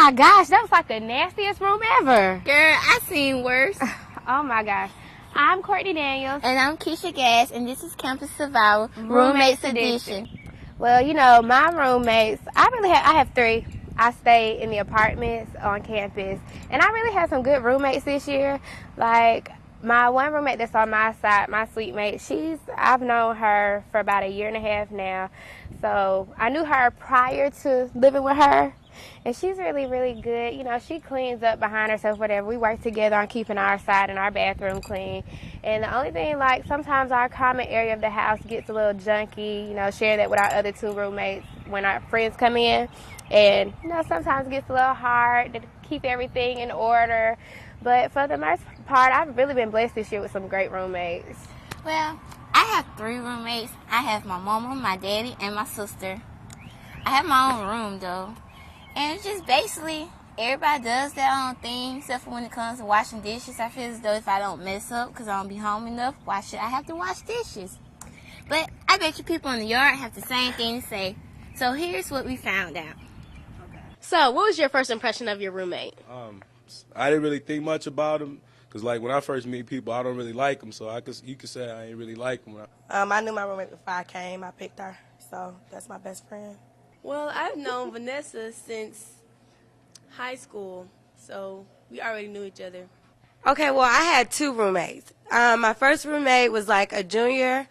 my gosh, that was like the nastiest room ever. Girl, I seen worse. Oh my gosh. I'm Courtney Daniels. And I'm Keisha Gass, and this is Campus Survival, Roommates Edition. Well, you know, my roommates, I have three. I stay in the apartments on campus, and I really had some good roommates this year. Like, my one roommate that's on my side, my suite mate, I've known her for about 1.5 years now. So I knew her prior to living with her, and she's really, really good. You know, she cleans up behind herself, whatever. We work together on keeping our side and our bathroom clean. And the only thing, like, sometimes our common area of the house gets a little junky, you know, sharing that with our other two roommates when our friends come in. And, you know, sometimes it gets a little hard to keep everything in order. But for the most part, I've really been blessed this year with some great roommates. Well, I have 3 roommates. I have my mama, my daddy, and my sister. I have my own room, though. And it's just basically everybody does their own thing, except for when it comes to washing dishes. I feel as though if I don't mess up because I don't be home enough, why should I have to wash dishes? But I bet you people in the yard have the same thing to say. So here's what we found out. So, what was your first impression of your roommate? I didn't really think much about him because, like, when I first meet people, I don't really like them. So you could say I ain't really like them. I knew my roommate before I came. I picked her, so that's my best friend. Well, I've known Vanessa since high school, so we already knew each other. Okay, well, I had 2 roommates. My first roommate was like a junior,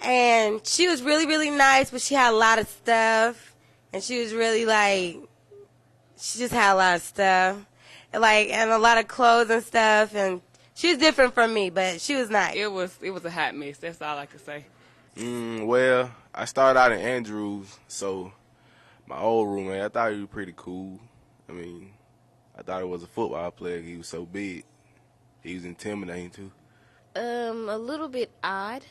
and she was really, really nice, but she had a lot of stuff, and she was really like, she just had a lot of stuff, and a lot of clothes and stuff, and she was different from me, but she was nice. It was a hot mess. That's all I can say. Well, I started out in Andrews, so my old roommate, I thought he was pretty cool. I mean, I thought he was a football player. He was so big. He was intimidating, too. A little bit odd.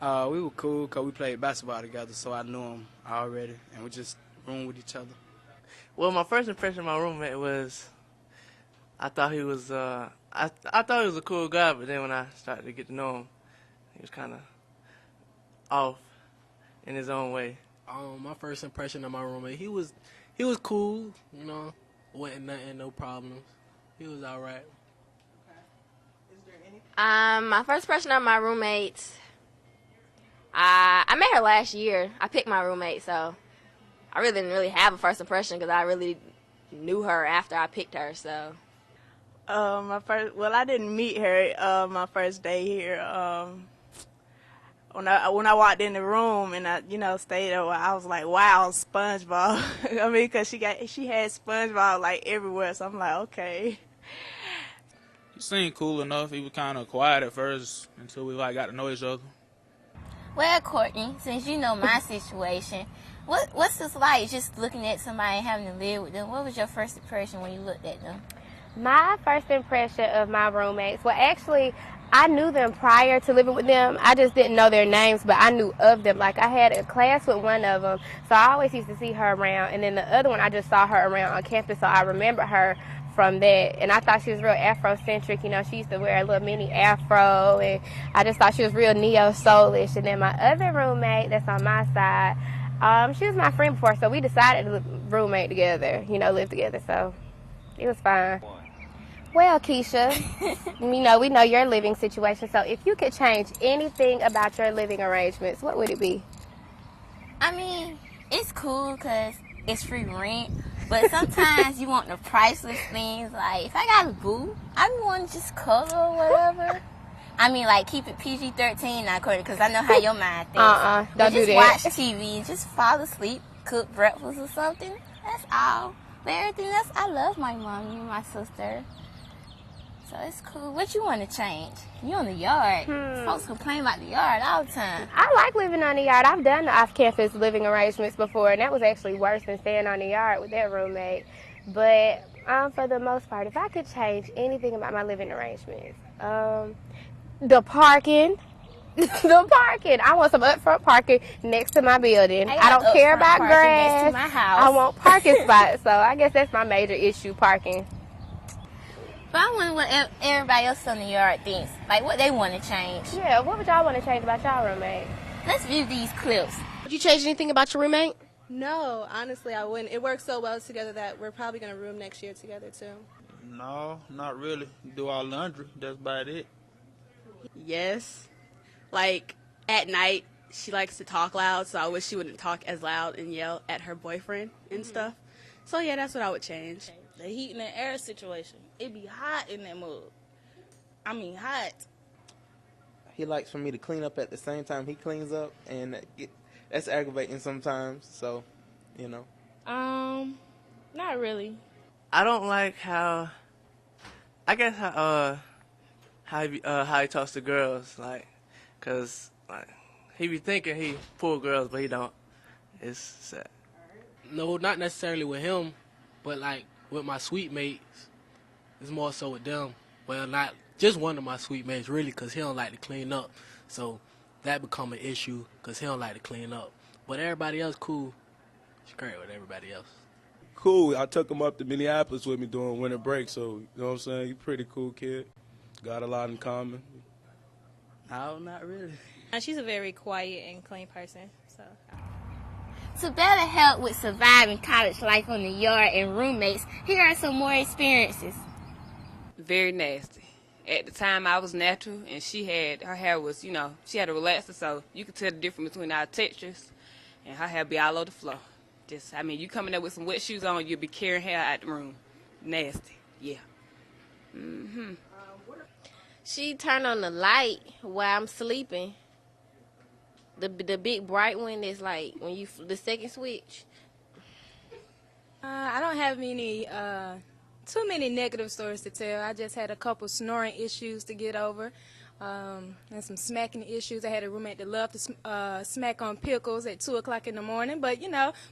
We were cool because we played basketball together, so I knew him already, and we just roomed with each other. Well, my first impression of my roommate was I thought he was I thought he was a cool guy, but then when I started to get to know him, he was kind of off in his own way. My first impression of my roommate, he was cool, you know, wasn't nothing, no problems. He was all right. My first impression of my roommate, I met her last year. I picked my roommate, so I really didn't really have a first impression because I really knew her after I picked her. So, I didn't meet her my first day here. When I walked in the room and I stayed there, I was like, wow, SpongeBob. I mean, because she had SpongeBob like everywhere, so I'm like, okay. He seemed cool enough. He was kind of quiet at first until we got to know each other. Well, Courtney, since you know my situation, what's this like, just looking at somebody and having to live with them? What was your first impression when you looked at them? My first impression of my roommates, well, actually, I knew them prior to living with them. I just didn't know their names, but I knew of them. Like, I had a class with one of them, so I always used to see her around. And then the other one, I just saw her around on campus, so I remember her from that. And I thought she was real Afrocentric. You know, she used to wear a little mini afro, and I just thought she was real neo-soulish. And then my other roommate that's on my side, she was my friend before, so we decided to roommate together, you know, live together. So it was fine. Well, Keisha, we know your living situation. So if you could change anything about your living arrangements, what would it be? I mean, it's cool because it's free rent. But sometimes you want the priceless things. Like, if I got a boo, I want to just cuddle or whatever. I mean, like, keep it PG-13 now, Courtney, because I know how your mind thinks. Don't do that. Just watch TV, just fall asleep, cook breakfast or something. That's all. But everything else, I love my mommy and my sister. So it's cool. What you want to change? You on the yard. Folks complain about the yard all the time. I like living on the yard. I've done the off-campus living arrangements before, and that was actually worse than staying on the yard with that roommate. But for the most part, if I could change anything about my living arrangements, the parking. The parking. I want some upfront parking next to my building. I don't care about grass. Next to my house. I want parking spots. So I guess that's my major issue, parking. But I wonder what everybody else on the yard thinks. Like, what they want to change. Yeah, what would y'all want to change about y'all roommate? Let's view these clips. Would you change anything about your roommate? No, honestly, I wouldn't. It works so well together that we're probably going to room next year together, too. No, not really. Do our laundry. That's about it. Yes. Like, at night, she likes to talk loud, so I wish she wouldn't talk as loud and yell at her boyfriend and stuff. So, yeah, that's what I would change. The heat and the air situation. It be hot in that mug. I mean, hot. He likes for me to clean up at the same time he cleans up, and that's aggravating sometimes. So, you know. Not really. I don't like how he talks to girls, like, 'cause like he be thinking he pull girls, but he don't. It's sad. No, not necessarily with him, but like with my suite mates, it's more so with them. Well, not just one of my suite mates, really, because he don't like to clean up. So that become an issue because he don't like to clean up. But everybody else cool. It's great with everybody else. Cool. I took him up to Minneapolis with me during winter break, so you know what I'm saying? He's a pretty cool kid. Got a lot in common. No, not really. She's a very quiet and clean person, so. To better help with surviving college life on the yard and roommates, here are some more experiences. Very nasty. At the time, I was natural, and her hair was, she had a relaxer, so you could tell the difference between our textures, and her hair be all over the floor. You coming up with some wet shoes on, you'll be carrying hair out the room. Nasty, yeah. Mm-hmm. She turned on the light while I'm sleeping. The big bright one is like when the second switch. I don't have too many negative stories to tell. I just had a couple snoring issues to get over, and some smacking issues. I had a roommate that loved to smack on pickles at 2 o'clock in the morning, but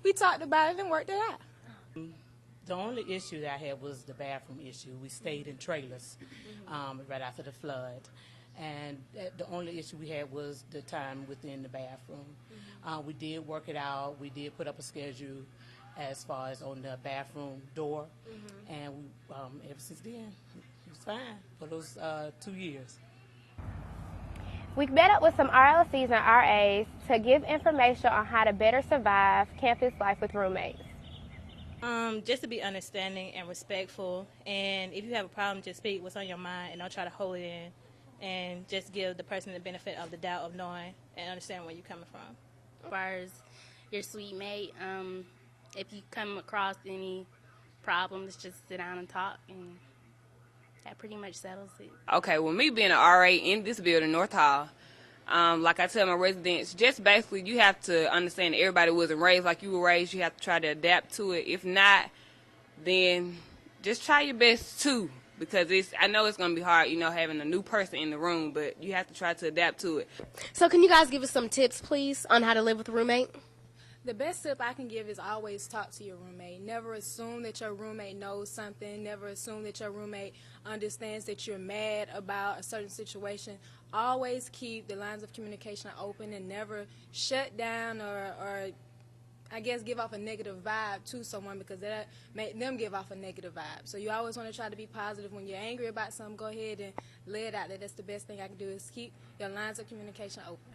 we talked about it and worked it out. The only issue that I had was the bathroom issue. We stayed in trailers right after the flood. And the only issue we had was the time within the bathroom. We did work it out. We did put up a schedule as far as on the bathroom door. And ever since then, it was fine for those 2 years. We met up with some RLCs and RAs to give information on how to better survive campus life with roommates. Just to be understanding and respectful, and if you have a problem, just speak what's on your mind and don't try to hold it in, and just give the person the benefit of the doubt of knowing and understand where you're coming from. As far as your suite mate, if you come across any problems, just sit down and talk, and that pretty much settles it. Okay, well, me being an RA in this building, North Hall, like I tell my residents, just basically you have to understand that everybody wasn't raised like you were raised. You have to try to adapt to it. If not, then just try your best too, because I know it's going to be hard, having a new person in the room, but you have to try to adapt to it. So can you guys give us some tips, please, on how to live with a roommate? The best tip I can give is always talk to your roommate. Never assume that your roommate knows something. Never assume that your roommate understands that you're mad about a certain situation. Always keep the lines of communication open and never shut down or I guess give off a negative vibe to someone, because that make them give off a negative vibe. So you always want to try to be positive. When you're angry about something, go ahead and lay it out there. That's the best thing I can do, is keep your lines of communication open.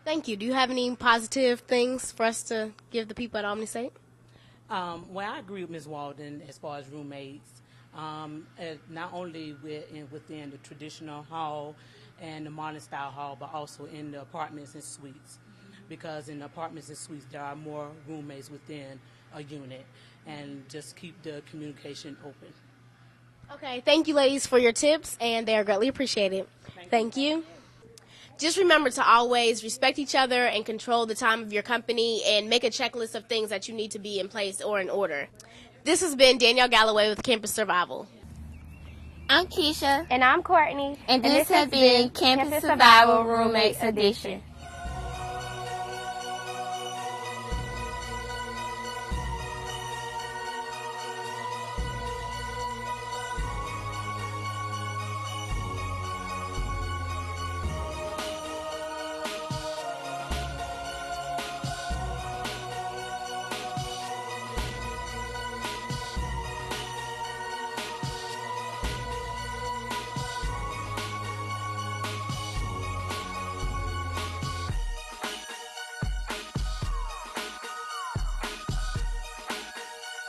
Thank you. Do you have any positive things for us to give the people at OmniState? Well, I agree with Ms. Walden as far as roommates. Not only within the traditional hall and the modern style hall, but also in the apartments and suites. Because in the apartments and suites, there are more roommates within a unit, and just keep the communication open. Okay, thank you, ladies, for your tips, and they are greatly appreciated. Thank you. Just remember to always respect each other and control the time of your company, and make a checklist of things that you need to be in place or in order. This has been Danielle Galloway with Campus Survival. I'm Keisha. And I'm Courtney. And this has been Campus Survival Roommates Edition.